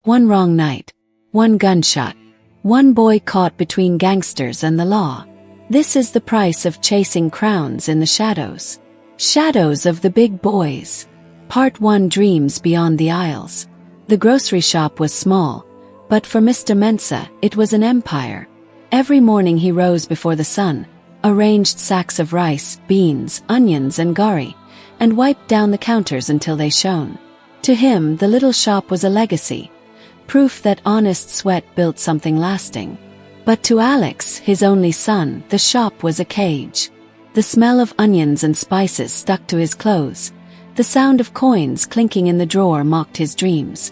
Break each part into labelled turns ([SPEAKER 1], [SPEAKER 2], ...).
[SPEAKER 1] One wrong night. One gunshot. One boy caught between gangsters and the law. This is the price of chasing crowns in the shadows. Shadows of the Big Boys. Part 1. Dreams Beyond the Aisles. The grocery shop was small, but for Mr. Mensah, it was an empire. Every morning he rose before the sun, arranged sacks of rice, beans, onions and gari, and wiped down the counters until they shone. To him, the little shop was a legacy, proof that honest sweat built something lasting. But to Alex, his only son, the shop was a cage. The smell of onions and spices stuck to his clothes. The sound of coins clinking in the drawer mocked his dreams.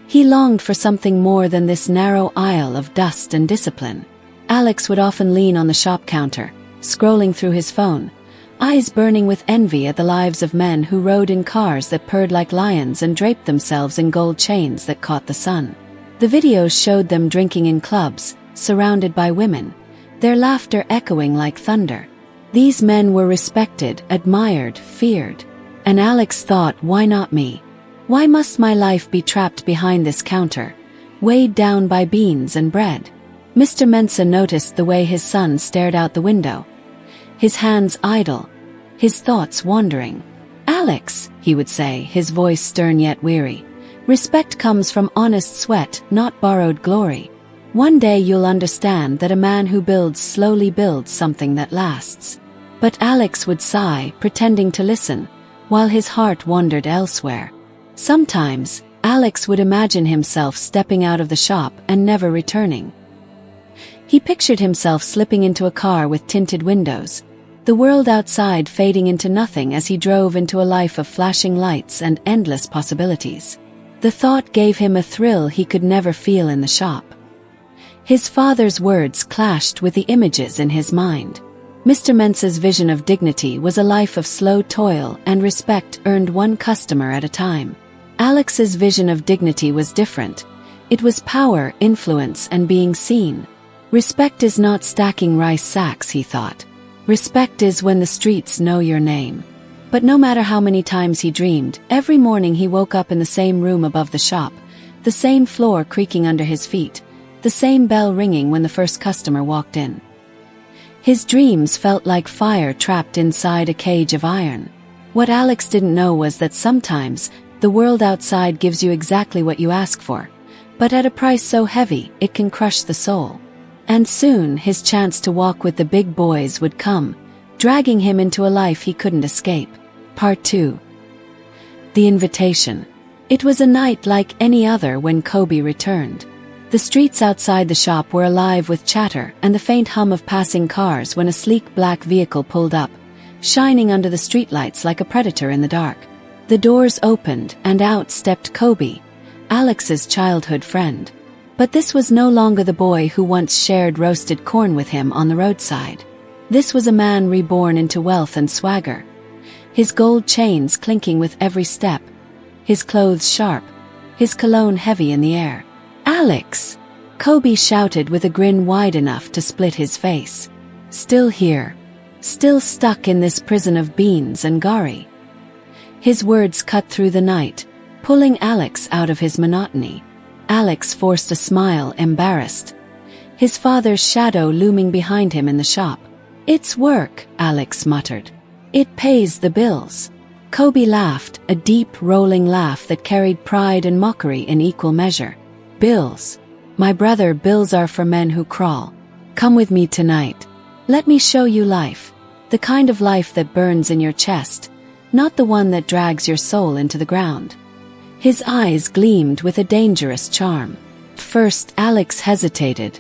[SPEAKER 1] He longed for something more than this narrow aisle of dust and discipline. Alex would often lean on the shop counter, scrolling through his phone, eyes burning with envy at the lives of men who rode in cars that purred like lions and draped themselves in gold chains that caught the sun. The videos showed them drinking in clubs, surrounded by women, their laughter echoing like thunder. These men were respected, admired, feared. And Alex thought, why not me? Why must my life be trapped behind this counter, weighed down by beans and bread? Mr. Mensah noticed the way his son stared out the window, his hands idle, his thoughts wandering. Alex, he would say, his voice stern yet weary, respect comes from honest sweat, not borrowed glory. One day you'll understand that a man who builds slowly builds something that lasts. But Alex would sigh, pretending to listen, while his heart wandered elsewhere. Sometimes, Alex would imagine himself stepping out of the shop and never returning. He pictured himself slipping into a car with tinted windows, the world outside fading into nothing as he drove into a life of flashing lights and endless possibilities. The thought gave him a thrill he could never feel in the shop. His father's words clashed with the images in his mind. Mr. Mensah's vision of dignity was a life of slow toil and respect earned one customer at a time. Alex's vision of dignity was different. It was power, influence, and being seen. Respect is not stacking rice sacks, he thought. Respect is when the streets know your name. But no matter how many times he dreamed, every morning he woke up in the same room above the shop, the same floor creaking under his feet, the same bell ringing when the first customer walked in. His dreams felt like fire trapped inside a cage of iron. What Alex didn't know was that sometimes, the world outside gives you exactly what you ask for, but at a price so heavy, it can crush the soul. And soon, his chance to walk with the big boys would come, dragging him into a life he couldn't escape. Part 2. The Invitation. It was a night like any other when Kobe returned. The streets outside the shop were alive with chatter and the faint hum of passing cars when a sleek black vehicle pulled up, shining under the streetlights like a predator in the dark. The doors opened and out stepped Kobe, Alex's childhood friend. But this was no longer the boy who once shared roasted corn with him on the roadside. This was a man reborn into wealth and swagger, his gold chains clinking with every step, his clothes sharp, his cologne heavy in the air. "Alex!" Kobe shouted with a grin wide enough to split his face. "Still here. Still stuck in this prison of beans and gari." His words cut through the night, pulling Alex out of his monotony. Alex forced a smile, embarrassed, his father's shadow looming behind him in the shop. "It's work," Alex muttered. "It pays the bills." Kobe laughed, a deep, rolling laugh that carried pride and mockery in equal measure. "Bills? My brother, bills are for men who crawl. Come with me tonight. Let me show you life. The kind of life that burns in your chest, not the one that drags your soul into the ground." His eyes gleamed with a dangerous charm. First, Alex hesitated.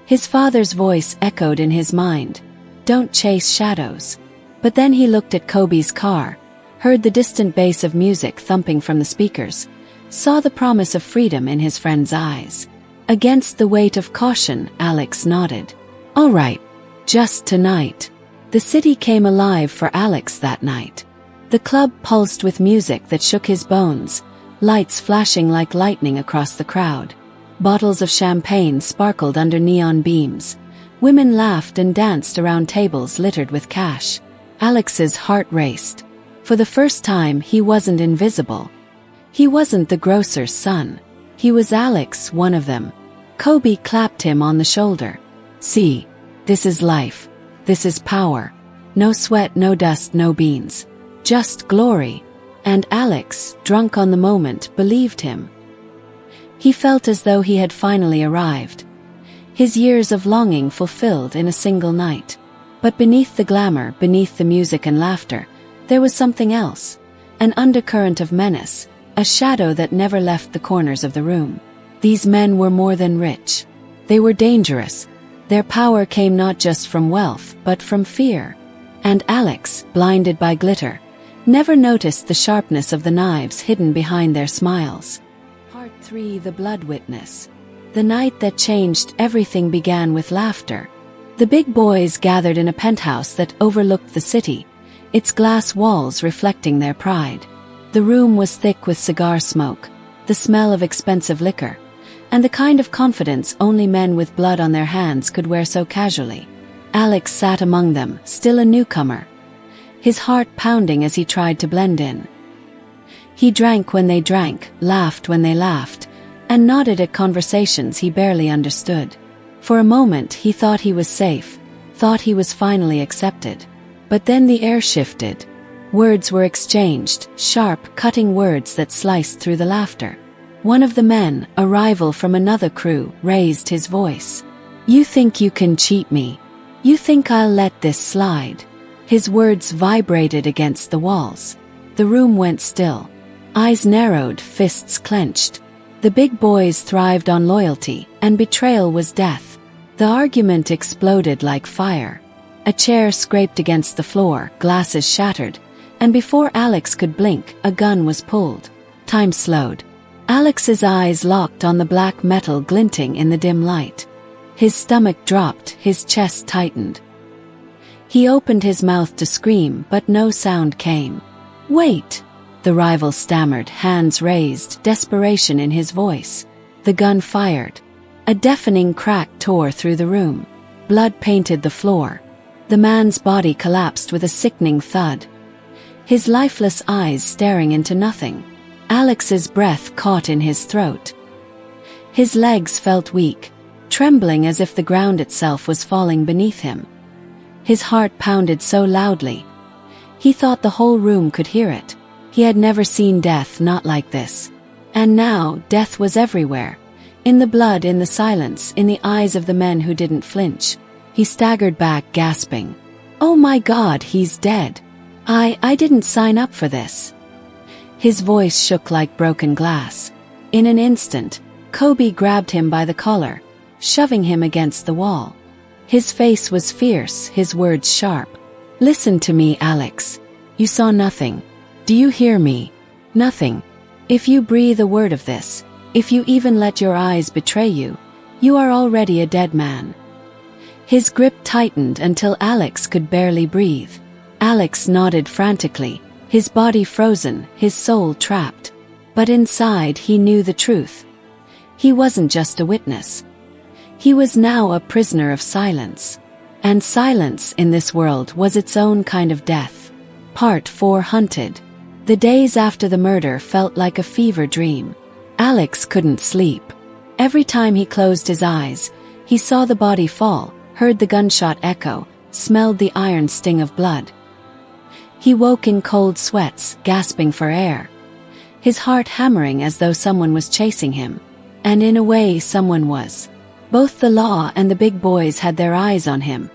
[SPEAKER 1] His father's voice echoed in his mind, "Don't chase shadows." But then he looked at Kobe's car, heard the distant bass of music thumping from the speakers, saw the promise of freedom in his friend's eyes. Against the weight of caution, Alex nodded. "All right, just tonight." The city came alive for Alex that night. The club pulsed with music that shook his bones, lights flashing like lightning across the crowd. Bottles of champagne sparkled under neon beams. Women laughed and danced around tables littered with cash. Alex's heart raced. For the first time, he wasn't invisible. He wasn't the grocer's son. He was Alex, one of them. Kobe clapped him on the shoulder. See, this is life. This is power. No sweat, no dust, no beans. Just glory. And Alex, drunk on the moment, believed him. He felt as though he had finally arrived. His years of longing fulfilled in a single night. But beneath the glamour, beneath the music and laughter, there was something else. An undercurrent of menace, a shadow that never left the corners of the room. These men were more than rich. They were dangerous. Their power came not just from wealth, but from fear. And Alex, blinded by glitter, never noticed the sharpness of the knives hidden behind their smiles. Part 3: The Blood Witness. The night that changed everything began with laughter. The big boys gathered in a penthouse that overlooked the city, its glass walls reflecting their pride. The room was thick with cigar smoke, the smell of expensive liquor, and the kind of confidence only men with blood on their hands could wear so casually. Alex sat among them, still a newcomer, his heart pounding as he tried to blend in. He drank when they drank, laughed when they laughed, and nodded at conversations he barely understood. For a moment he thought he was safe, thought he was finally accepted. But then the air shifted. Words were exchanged, sharp, cutting words that sliced through the laughter. One of the men, a rival from another crew, raised his voice. "You think you can cheat me? You think I'll let this slide?" His words vibrated against the walls. The room went still. Eyes narrowed, fists clenched. The big boys thrived on loyalty, and betrayal was death. The argument exploded like fire. A chair scraped against the floor, glasses shattered, and before Alex could blink, a gun was pulled. Time slowed. Alex's eyes locked on the black metal glinting in the dim light. His stomach dropped, his chest tightened. He opened his mouth to scream, but no sound came. "Wait!" the rival stammered, hands raised, desperation in his voice. The gun fired. A deafening crack tore through the room. Blood painted the floor. The man's body collapsed with a sickening thud, his lifeless eyes staring into nothing. Alex's breath caught in his throat. His legs felt weak, trembling as if the ground itself was falling beneath him. His heart pounded so loudly, he thought the whole room could hear it. He had never seen death not like this. And now, death was everywhere. In the blood, in the silence, in the eyes of the men who didn't flinch. He staggered back, gasping. "Oh my God, he's dead. I didn't sign up for this." His voice shook like broken glass. In an instant, Kobe grabbed him by the collar, shoving him against the wall. His face was fierce, his words sharp. "Listen to me, Alex. You saw nothing. Do you hear me? Nothing. If you breathe a word of this, if you even let your eyes betray you, you are already a dead man." His grip tightened until Alex could barely breathe. Alex nodded frantically, his body frozen, his soul trapped. But inside he knew the truth. He wasn't just a witness. He was now a prisoner of silence. And silence in this world was its own kind of death. Part 4: Hunted. The days after the murder felt like a fever dream. Alex couldn't sleep. Every time he closed his eyes, he saw the body fall, heard the gunshot echo, smelled the iron sting of blood. He woke in cold sweats, gasping for air, his heart hammering as though someone was chasing him. And in a way, someone was. Both the law and the big boys had their eyes on him,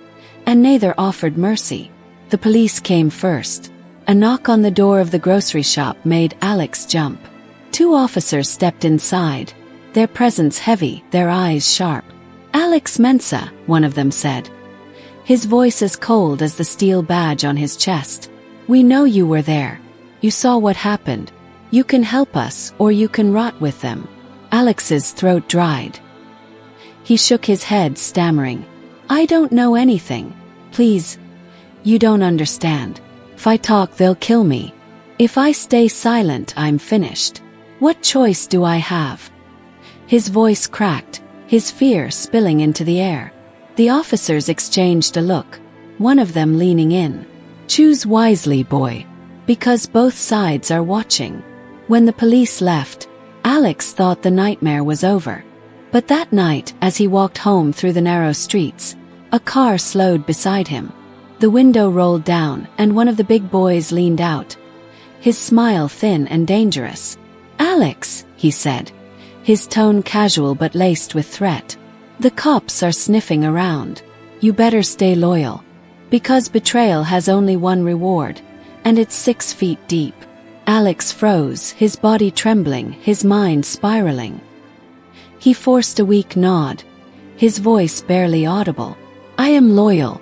[SPEAKER 1] and neither offered mercy. The police came first. A knock on the door of the grocery shop made Alex jump. 2 officers stepped inside, their presence heavy, their eyes sharp. "Alex Mensa," one of them said, his voice as cold as the steel badge on his chest. "We know you were there. You saw what happened. You can help us, or you can rot with them." Alex's throat dried. He shook his head, stammering, "I don't know anything. Please. You don't understand. If I talk, they'll kill me. If I stay silent, I'm finished. What choice do I have?" His voice cracked, his fear spilling into the air. The officers exchanged a look, one of them leaning in. "Choose wisely, boy. Because both sides are watching." When the police left, Alex thought the nightmare was over. But that night, as he walked home through the narrow streets, a car slowed beside him. The window rolled down, and one of the big boys leaned out, his smile thin and dangerous. "Alex," he said, his tone casual but laced with threat. "The cops are sniffing around. You better stay loyal. Because betrayal has only one reward, and it's 6 feet deep." Alex froze, his body trembling, his mind spiraling. He forced a weak nod, his voice barely audible. "I am loyal.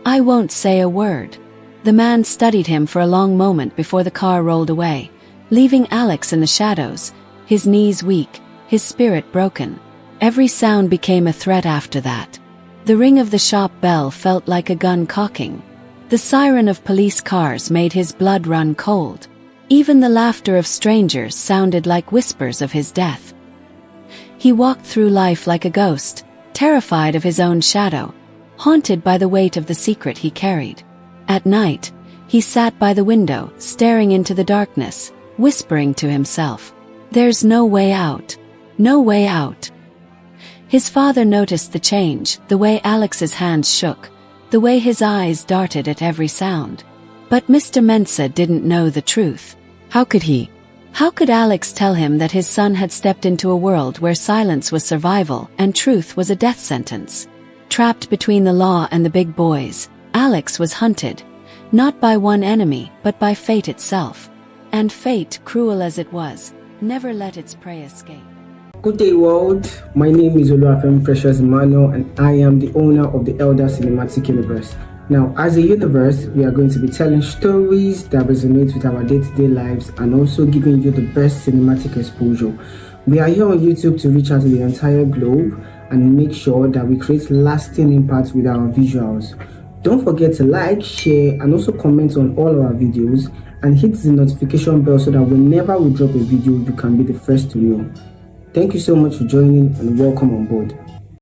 [SPEAKER 1] I won't say a word." The man studied him for a long moment before the car rolled away, leaving Alex in the shadows, his knees weak, his spirit broken. Every sound became a threat after that. The ring of the shop bell felt like a gun cocking. The siren of police cars made his blood run cold. Even the laughter of strangers sounded like whispers of his death. He walked through life like a ghost, terrified of his own shadow, haunted by the weight of the secret he carried. At night, he sat by the window, staring into the darkness, whispering to himself, "There's no way out. No way out." His father noticed the change, the way Alex's hands shook, the way his eyes darted at every sound. But Mr. Mensah didn't know the truth. How could he? How could Alex tell him that his son had stepped into a world where silence was survival and truth was a death sentence? Trapped between the law and the big boys, Alex was hunted, not by one enemy, but by fate itself. And fate, cruel as it was, never let its prey escape.
[SPEAKER 2] Good day, world. My name is Oluwafemi Precious Emmanuel, and I am the owner of the Elder Cinematic Universe. Now, as a universe, we are going to be telling stories that resonate with our day-to-day lives and also giving you the best cinematic exposure. We are here on YouTube to reach out to the entire globe and make sure that we create lasting impact with our visuals. Don't forget to like, share, and also comment on all our videos, and hit the notification bell so that whenever we drop a video, you can be the first to know. Thank you so much for joining, and welcome on board.